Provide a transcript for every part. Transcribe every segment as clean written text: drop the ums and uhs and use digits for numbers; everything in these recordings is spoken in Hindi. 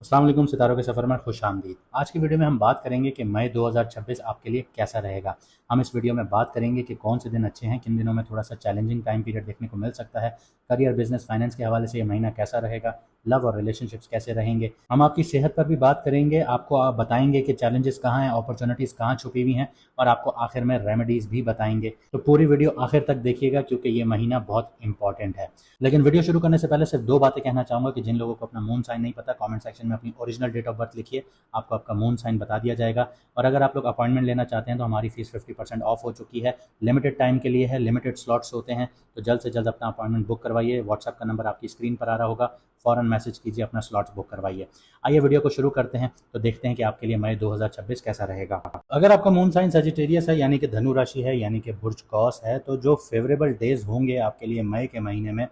अस्सलाम वालेकुम, सितारों के सफ़र में खुश आमदीद। आज की वीडियो में हम बात करेंगे कि मई 2026 आपके लिए कैसा रहेगा। हम इस वीडियो में बात करेंगे कि कौन से दिन अच्छे हैं, किन दिनों में थोड़ा सा चैलेंजिंग टाइम पीरियड देखने को मिल सकता है, करियर, बिजनेस, फाइनेंस के हवाले से ये महीना कैसा रहेगा, लव और रिलेशनशिप्स कैसे रहेंगे। हम आपकी सेहत पर भी बात करेंगे, आपको आप बताएंगे कि चैलेंजेस कहाँ हैं, अपॉर्चुनिटीज़ कहाँ छुपी हुई हैं, और आपको आखिर में रेमेडीज़ भी बताएंगे। तो पूरी वीडियो आखिर तक देखिएगा क्योंकि ये महीना बहुत इंपॉर्टेंट है। लेकिन वीडियो शुरू करने से पहले सिर्फ दो बातें कहना चाहूँगा कि जिन लोगों को अपना मून साइन नहीं पता, कमेंट सेक्शन में अपनी ओरिजिनल डेट ऑफ बर्थ लिखिए, आपको आपका मून साइन बता दिया जाएगा। और अगर आप लोग अपॉइंटमेंट लेना चाहते हैं तो हमारी फीस 50% ऑफ हो चुकी है, लिमिटेड टाइम के लिए है, लिमिटेड स्लॉट्स होते हैं, तो जल्द से जल्द अपना अपॉइंटमेंट बुक करवाइए। व्हाट्सअप का नंबर आपकी स्क्रीन पर आ रहा होगा, फ़ौरन मैसेज कीजिए, अपना स्लॉट्स बुक करवाइए। आइए वीडियो को शुरू करते हैं, तो देखते हैं कि आपके लिए मई 2026 कैसा रहेगा। अगर आपका मून साइन सजिटेरियस है यानी कि धनु राशि है यानी कि बुर्ज कौस है, तो जो फेवरेबल डेज होंगे आपके लिए मई के महीने में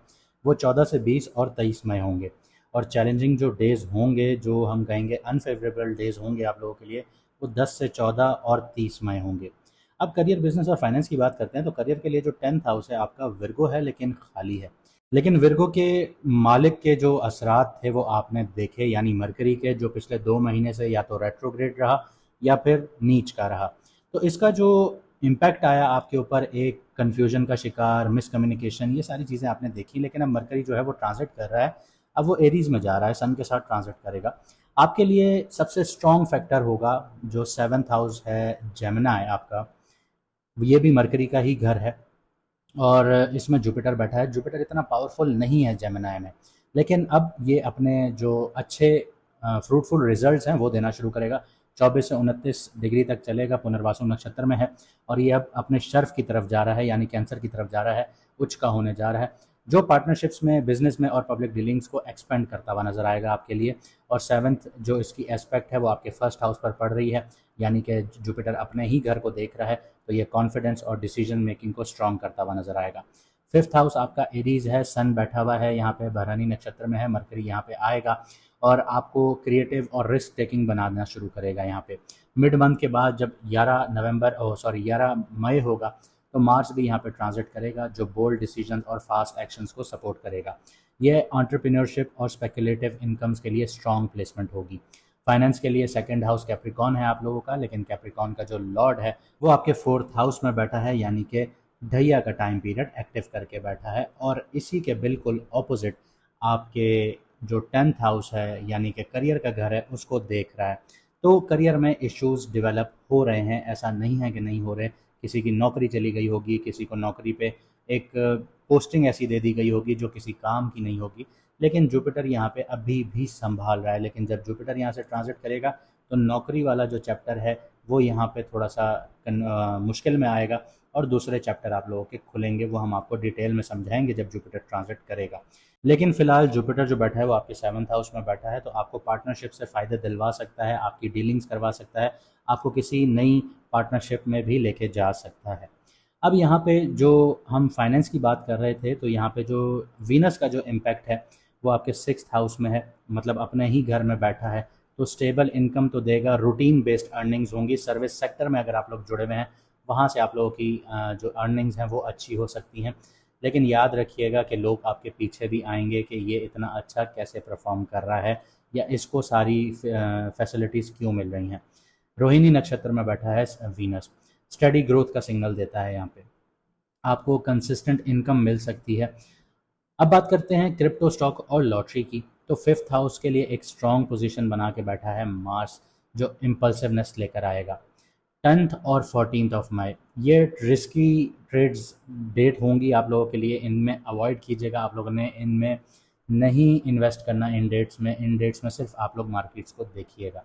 वो 14 से 20 और 23 मई होंगे। और चैलेंजिंग जो डेज़ होंगे, जो हम कहेंगे अनफेवरेबल डेज़ होंगे आप लोगों के लिए, वो 10 से 14 और 30 मई होंगे। अब करियर, बिजनेस और फाइनेंस की बात करते हैं तो करियर के लिए जो 10th हाउस है आपका विर्गो है, लेकिन खाली है। लेकिन विर्गो के मालिक के जो असरात थे वो आपने देखे, यानी मरकरी के, जो पिछले 2 महीने से या तो रेट्रोग्रेड रहा या फिर नीच का रहा। तो इसका जो इम्पैक्ट आया आपके ऊपर, एक कन्फ्यूजन का शिकार, मिसकम्युनिकेशन, ये सारी चीज़ें आपने देखी। लेकिन अब मरकरी जो है वो ट्रांजिट कर रहा है, अब वो एरीज में जा रहा है, सन के साथ ट्रांजिट करेगा। आपके लिए सबसे स्ट्रॉन्ग फैक्टर होगा जो 7th हाउस है, जेमिनाई आपका, ये भी मरकरी का ही घर है और इसमें जुपिटर बैठा है। जुपिटर इतना पावरफुल नहीं है जेमिनाई में, लेकिन अब ये अपने जो अच्छे फ्रूटफुल रिजल्ट्स हैं वो देना शुरू करेगा। 24 से 29 डिग्री तक चलेगा, पुनर्वासु नक्षत्र में है, और ये अब अपने शर्फ की तरफ जा रहा है, यानी कैंसर की तरफ जा रहा है, उच्च का होने जा रहा है, जो पार्टनरशिप्स में, बिजनेस में और पब्लिक डीलिंग्स को एक्सपेंड करता हुआ नजर आएगा आपके लिए। और 7th जो इसकी एस्पेक्ट है वो आपके फर्स्ट हाउस पर पड़ रही है, यानी कि जुपिटर अपने ही घर को देख रहा है, तो ये कॉन्फिडेंस और डिसीजन मेकिंग को स्ट्रॉन्ग करता हुआ नजर आएगा। 5th हाउस आपका एरीज है, सन बैठा हुआ है यहाँ पे, भरणी नक्षत्र में है, मरकरी यहाँ पे आएगा और आपको क्रिएटिव और रिस्क टेकिंग बनाना शुरू करेगा। यहाँ पे मिड मंथ के बाद जब 11 मई होगा तो मार्स भी यहाँ पे ट्रांजिट करेगा, जो बोल्ड डिसीजन और फास्ट एक्शंस को सपोर्ट करेगा। ये एंटरप्रेन्योरशिप और स्पेकुलेटिव इनकम्स के लिए स्ट्रॉन्ग प्लेसमेंट होगी। फाइनेंस के लिए सेकंड हाउस कैप्रिकॉन है आप लोगों का, लेकिन कैप्रिकॉन का जो लॉर्ड है वो आपके 4th हाउस में बैठा है, यानी कि ढैया का टाइम पीरियड एक्टिव करके बैठा है, और इसी के बिल्कुल ऑपोजिट आपके जो 10th हाउस है यानी कि करियर का घर है उसको देख रहा है। तो करियर में इश्यूज डेवलप हो रहे हैं, ऐसा नहीं है कि नहीं हो रहे। किसी की नौकरी चली गई होगी, किसी को नौकरी पे एक पोस्टिंग ऐसी दे दी गई होगी जो किसी काम की नहीं होगी, लेकिन जुपिटर यहाँ पे अभी भी संभाल रहा है। लेकिन जब जुपिटर यहाँ से ट्रांजिट करेगा तो नौकरी वाला जो चैप्टर है वो यहाँ पे थोड़ा सा मुश्किल में आएगा, और दूसरे चैप्टर आप लोगों के खुलेंगे, वो हम आपको डिटेल में समझाएंगे जब जुपिटर ट्रांजिट करेगा। लेकिन फिलहाल जुपिटर जो बैठा है वो आपके 7th हाउस में बैठा है, तो आपको पार्टनरशिप से फ़ायदे दिलवा सकता है, आपकी डीलिंग्स करवा सकता है, आपको किसी नई पार्टनरशिप में भी लेके जा सकता है। अब यहाँ पे जो हम फाइनेंस की बात कर रहे थे, तो यहाँ पे जो वीनस का जो इम्पैक्ट है वो आपके 6th हाउस में है, मतलब अपने ही घर में बैठा है, तो स्टेबल इनकम तो देगा, रूटीन बेस्ड अर्निंग्स होंगी। सर्विस सेक्टर में अगर आप लोग जुड़े हुए हैं वहाँ से आप लोगों की जो अर्निंग्स हैं वो अच्छी हो सकती हैं। लेकिन याद रखिएगा कि लोग आपके पीछे भी आएंगे कि ये इतना अच्छा कैसे परफॉर्म कर रहा है, या इसको सारी फैसिलिटीज़ क्यों मिल रही हैं। रोहिणी नक्षत्र में बैठा है वीनस, स्टडी ग्रोथ का सिग्नल देता है, यहाँ पे आपको कंसिस्टेंट इनकम मिल सकती है। अब बात करते हैं क्रिप्टो, स्टॉक और लॉटरी की। तो 5th हाउस के लिए एक स्ट्रॉन्ग पोजीशन बना के बैठा है मार्स, जो इम्पल्सिवनेस लेकर आएगा। 10th और 14th ऑफ मई ये रिस्की ट्रेड्स डेट होंगी आप लोगों के लिए, इनमें अवॉइड कीजिएगा। आप लोगों ने इनमें नहीं इन्वेस्ट करना, इन डेट्स में सिर्फ आप लोग मार्केट्स को देखिएगा।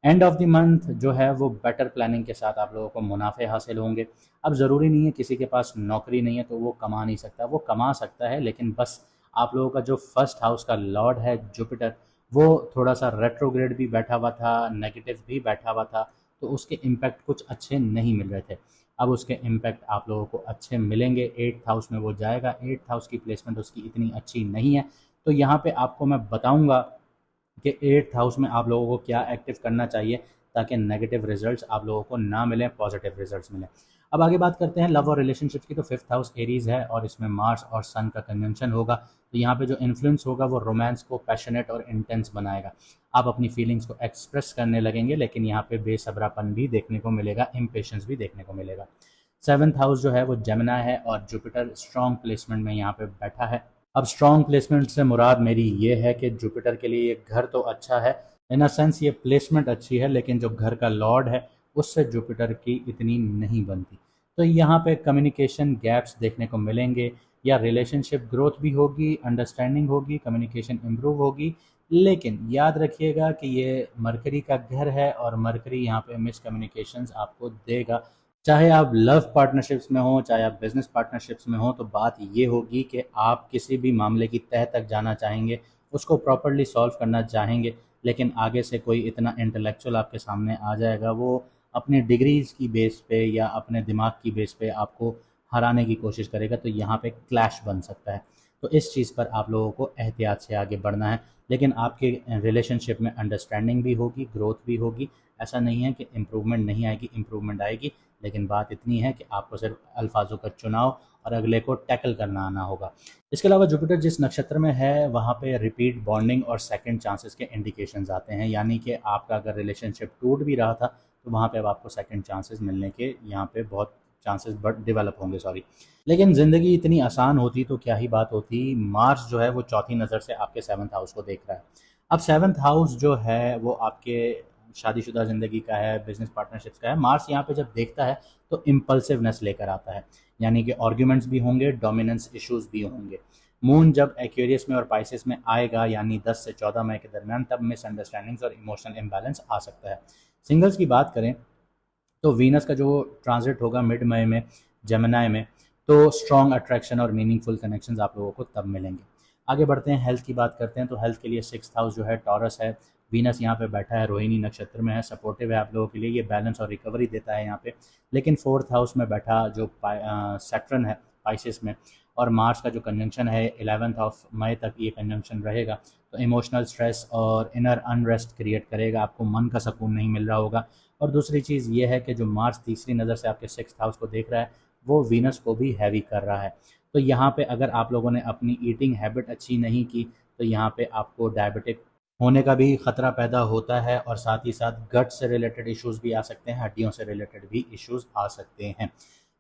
एंड ऑफ द मंथ जो है वो बेटर प्लानिंग के साथ आप लोगों को मुनाफे हासिल होंगे। अब ज़रूरी नहीं है किसी के पास नौकरी नहीं है तो वो कमा नहीं सकता, वो कमा सकता है, लेकिन बस आप लोगों का जो फर्स्ट हाउस का लॉर्ड है जुपिटर, वो थोड़ा सा रेट्रोग्रेड भी बैठा हुआ था, नेगेटिव भी बैठा हुआ था, तो उसके इम्पैक्ट कुछ अच्छे नहीं मिल रहे थे। अब उसके इम्पैक्ट आप लोगों को अच्छे मिलेंगे। 8th हाउस में वो जाएगा, 8th हाउस की प्लेसमेंट उसकी इतनी अच्छी नहीं है, तो यहाँ पे आपको मैं बताऊँगा कि 8th हाउस में आप लोगों को क्या एक्टिव करना चाहिए ताकि नेगेटिव रिजल्ट्स आप लोगों को ना मिलें, पॉजिटिव रिजल्ट्स मिलें। अब आगे बात करते हैं लव और रिलेशनशिप्स की। तो 5th हाउस एरीज है और इसमें मार्स और सन का कन्वेंशन होगा, तो यहाँ पे जो इन्फ्लुएंस होगा वो रोमांस को पैशनेट और इंटेंस बनाएगा। आप अपनी फीलिंग्स को एक्सप्रेस करने लगेंगे, लेकिन यहाँ पे बेसब्रापन भी देखने को मिलेगा, इम्पेशेंस भी देखने को मिलेगा। 7th हाउस जो है वो जेमिनी है और जुपिटर स्ट्रॉन्ग प्लेसमेंट में यहाँ पे बैठा है। अब स्ट्रॉन्ग प्लेसमेंट से मुराद मेरी ये है कि जुपिटर के लिए ये घर तो अच्छा है, इन अ सेंस ये प्लेसमेंट अच्छी है, लेकिन जो घर का लॉर्ड है उससे जुपिटर की इतनी नहीं बनती। तो यहाँ पे कम्युनिकेशन गैप्स देखने को मिलेंगे, या रिलेशनशिप ग्रोथ भी होगी, अंडरस्टैंडिंग होगी, कम्युनिकेशन इम्प्रूव होगी, लेकिन याद रखिएगा कि ये मरकरी का घर है और मरकरी यहाँ पे मिसकम्युनिकेशंस आपको देगा। चाहे आप लव पार्टनरशिप्स में हो, चाहे आप बिजनेस पार्टनरशिप्स में हो, तो बात ये होगी कि आप किसी भी मामले की तह तक जाना चाहेंगे, उसको प्रॉपरली सॉल्व करना चाहेंगे, लेकिन आगे से कोई इतना इंटेलेक्चुअल आपके सामने आ जाएगा, वो अपनी डिग्रीज की बेस पे या अपने दिमाग की बेस पे आपको हराने की कोशिश करेगा, तो यहाँ पे क्लैश बन सकता है। तो इस चीज़ पर आप लोगों को एहतियात से आगे बढ़ना है, लेकिन आपके रिलेशनशिप में अंडरस्टैंडिंग भी होगी, ग्रोथ भी होगी। ऐसा नहीं है कि इम्प्रूवमेंट नहीं आएगी, इम्प्रूवमेंट आएगी, लेकिन बात इतनी है कि आपको सिर्फ अल्फाजों का चुनाव और अगले को टैकल करना आना होगा। इसके अलावा जुपिटर जिस नक्षत्र में है वहाँ पे रिपीट बॉन्डिंग और सेकंड चांसेस के इंडिकेशंस आते हैं, यानी कि आपका अगर रिलेशनशिप टूट भी रहा था तो वहाँ पे अब आपको सेकंड चांसेस मिलने के यहाँ पे बहुत चांसेस डेवलप होंगे, सॉरी। लेकिन ज़िंदगी इतनी आसान होती तो क्या ही बात होती। मार्स जो है वो चौथी नज़र से आपके 7th हाउस को देख रहा है। अब 7th हाउस जो है वो आपके शादीशुदा ज़िंदगी का है, बिजनेस पार्टनरशिप्स का है। मार्स यहाँ पे जब देखता है तो इम्पल्सिवनेस लेकर आता है, यानी कि आर्ग्यूमेंट्स भी होंगे, डोमिनेंस इश्यूज भी होंगे। मून जब एक्वेरियस में और पाइसेस में आएगा, यानी 10 से 14 मई के दरमियान, तब मिसअंडरस्टैंडिंग्स और इमोशनल इम्बैलेंस आ सकता है। सिंगल्स की बात करें तो वीनस का जो ट्रांजिट होगा मिड मई में जेमिनी में, तो स्ट्रॉन्ग अट्रैक्शन और मीनिंगफुल कनेक्शंस आप लोगों को तब मिलेंगे। आगे बढ़ते हैं, हेल्थ की बात करते हैं। तो हेल्थ के लिए 6th हाउस जो है टॉरस है, वीनस यहाँ पे बैठा है, रोहिणी नक्षत्र में है, सपोर्टिव है आप लोगों के लिए, ये बैलेंस और रिकवरी देता है यहाँ पे। लेकिन 4th हाउस में बैठा जो सैटर्न है पाइसेस में, और मार्स का जो कंजंक्शन है 11th ऑफ मई तक ये कंजंक्शन रहेगा, तो इमोशनल स्ट्रेस और इनर अनरेस्ट क्रिएट करेगा, आपको मन का सुकून नहीं मिल रहा होगा। और दूसरी चीज़ ये है कि जो मार्स तीसरी नज़र से आपके 6th हाउस को देख रहा है वो वीनस को भी हैवी कर रहा है। तो यहाँ पे अगर आप लोगों ने अपनी ईटिंग हैबिट अच्छी नहीं की तो यहाँ पे आपको डायबिटिक होने का भी ख़तरा पैदा होता है, और साथ ही साथ गट से रिलेटेड इश्यूज़ भी आ सकते हैं, हड्डियों से रिलेटेड भी इश्यूज़ आ सकते हैं।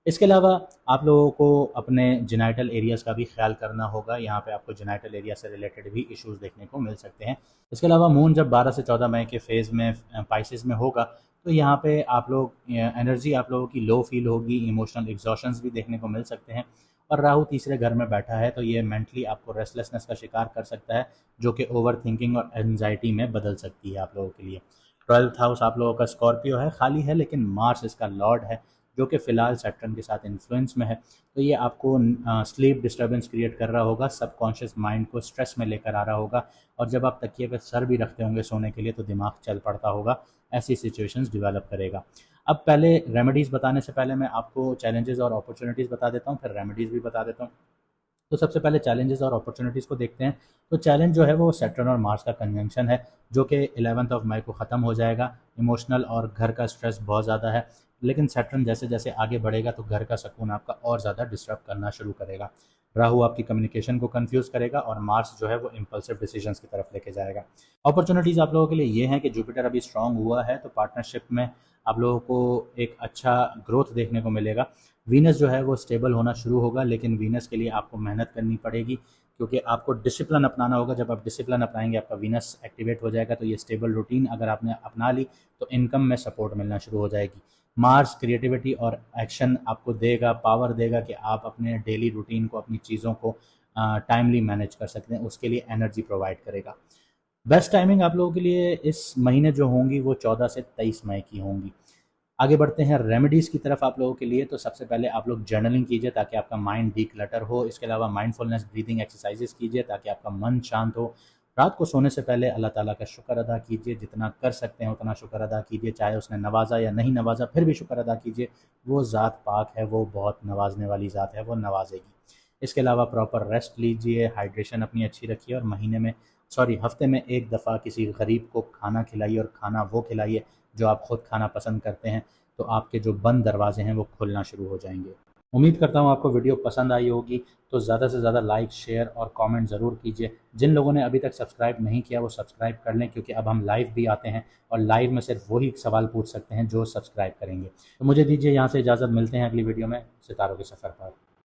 इसके अलावा आप लोगों को अपने जेनाइटल एरियाज़ का भी ख्याल करना होगा, यहाँ पे आपको जेनाइटल एरिया से रिलेटेड भी इश्यूज़ देखने को मिल सकते हैं। इसके अलावा मून जब 12 से 14 मई के फेज़ में पाइसेस में होगा, तो यहाँ पे आप लोग एनर्जी आप लोगों की लो फील होगी, इमोशनल एग्जॉशंस भी देखने को मिल सकते हैं। और राहु तीसरे घर में बैठा है, तो ये मेंटली आपको रेस्टलेसनेस का शिकार कर सकता है, जो कि ओवर थिंकिंग और एनजाइटी में बदल सकती है आप लोगों के लिए। 12th हाउस आप लोगों का स्कॉर्पियो है, खाली है, लेकिन मार्स इसका लॉर्ड है, जो कि फ़िलहाल सैटर्न के साथ इन्फ्लुएंस में है। तो ये आपको स्लीप डिस्टर्बेंस क्रिएट कर रहा होगा, सबकॉन्शियस माइंड को स्ट्रेस में लेकर आ रहा होगा, और जब आप तकिए पे सर भी रखते होंगे सोने के लिए तो दिमाग चल पड़ता होगा, ऐसी सिचुएशंस डेवलप करेगा। अब पहले रेमेडीज़ बताने से पहले मैं आपको चैलेंजेस और अपॉर्चुनिटीज़ बता देता हूँ, फिर रेमेडीज़ भी बता देता हूँ। तो सबसे पहले चैलेंजेस और अपॉर्चुनिटीज़ को देखते हैं। तो चैलेंज जो है वो सैटर्न और मार्स का कंजंक्शन है, जो कि 11th ऑफ मई को ख़त्म हो जाएगा। इमोशनल और घर का स्ट्रेस बहुत ज़्यादा है, लेकिन सैटर्न जैसे जैसे आगे बढ़ेगा तो घर का सुकून आपका और ज़्यादा डिस्टर्ब करना शुरू करेगा। राहु आपकी कम्युनिकेशन को कंफ्यूज करेगा, और मार्स जो है वो इम्पल्सिव डिसीजंस की तरफ लेके जाएगा। अपॉर्चुनिटीज़ आप लोगों के लिए ये हैं कि जुपिटर अभी स्ट्रांग हुआ है, तो पार्टनरशिप में आप लोगों को एक अच्छा ग्रोथ देखने को मिलेगा। वीनस जो है वो स्टेबल होना शुरू होगा, लेकिन वीनस के लिए आपको मेहनत करनी पड़ेगी, क्योंकि आपको डिसिप्लिन अपनाना होगा। जब आप डिसिप्लिन अपनाएंगे आपका वीनस एक्टिवेट हो जाएगा, तो ये स्टेबल रूटीन अगर आपने अपना ली तो इनकम में सपोर्ट मिलना शुरू हो जाएगी। मार्स क्रिएटिविटी और एक्शन आपको देगा, पावर देगा कि आप अपने डेली रूटीन को, अपनी चीज़ों को टाइमली मैनेज कर सकते हैं, उसके लिए एनर्जी प्रोवाइड करेगा। बेस्ट टाइमिंग आप लोगों के लिए इस महीने जो होंगी वो 14 से 23 मई की होंगी। आगे बढ़ते हैं रेमेडीज़ की तरफ आप लोगों के लिए। तो सबसे पहले आप लोग जर्नलिंग कीजिए ताकि आपका माइंड डीक्लटर हो। इसके अलावा माइंडफुलनेस ब्रीदिंग एक्सरसाइजेस कीजिए ताकि आपका मन शांत हो। रात को सोने से पहले अल्लाह ताला का शुक्र अदा कीजिए, जितना कर सकते हैं उतना शुक्र अदा कीजिए, चाहे उसने नवाजा या नहीं नवाजा फिर भी शुक्र अदा कीजिए। वो ज़ात पाक है, वो बहुत नवाजने वाली ज़ात है, वो नवाजेगी। इसके अलावा प्रॉपर रेस्ट लीजिए, हाइड्रेशन अपनी अच्छी रखिए, और हफ्ते में एक दफ़ा किसी गरीब को खाना खिलाइए, और खाना वो खिलाइए जो आप खुद खाना पसंद करते हैं, तो आपके जो बंद दरवाजे हैं वो खुलना शुरू हो जाएंगे। उम्मीद करता हूँ आपको वीडियो पसंद आई होगी, तो ज़्यादा से ज़्यादा लाइक, शेयर और कमेंट ज़रूर कीजिए। जिन लोगों ने अभी तक सब्सक्राइब नहीं किया वो सब्सक्राइब कर लें, क्योंकि अब हम लाइव भी आते हैं और लाइव में सिर्फ वही सवाल पूछ सकते हैं जो सब्सक्राइब करेंगे। तो मुझे दीजिए यहाँ से इजाज़त, मिलते हैं अगली वीडियो में सितारों के सफ़र पर।